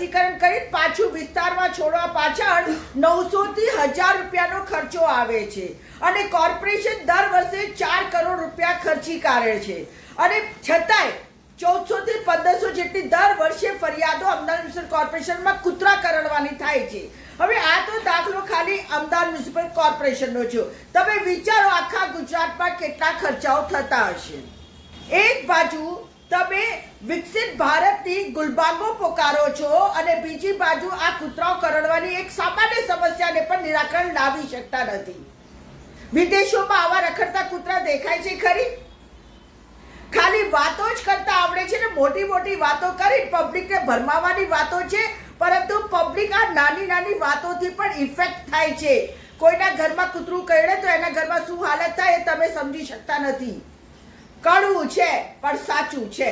રસીકરણ કરી પાછું વિસ્તારમાં છોડવા પાછળ 900 થી 1000 રૂપિયાનો ખર્ચો આવે છે અને કોર્પોરેશન દર વર્ષે 4 કરોડ રૂપિયા ખર્ચી કાઢે છે અને છતાંય 1400 થી 1500 જેટલી દર વર્ષે ફરિયાદો અમદાવાદ મ્યુનિસિપલ કોર્પોરેશનમાં કૂતરા કરડવાની થાય છે। હવે આ તો દાખલો ખાલી અમદાવાદ મ્યુનિસિપલ કોર્પોરેશનનો છે, તમે વિચારો આખા ગુજરાતમાં કેટલા ખર્ચાઓ થતા હશે। એક બાજુ તમે વિકસિત ભારતની ગુલબાગો પોકારો છો અને બીજી બાજુ આ કૂતરાઓ કરડવાની એક સામાન્ય સમસ્યાને પણ નિરાકરણ લાવી શકતા નથી। વિદેશોમાં આવા રખડતા કૂતરા દેખાય છે ખરી? ખાલી વાતો જ કરતા આવડે છે ને મોટી મોટી વાતો કરી પબ્લિકને ભરમાવાની વાતો છે, પરંતુ પબ્લિક આ નાની નાની વાતોથી પણ ઇફેક્ટ થાય છે। કોઈના ઘરમાં કૂતરું કરડે તો એના ઘરમાં શું હાલત થાય એ તમે સમજી શકતા નથી। કડવું છે પણ સાચું છે।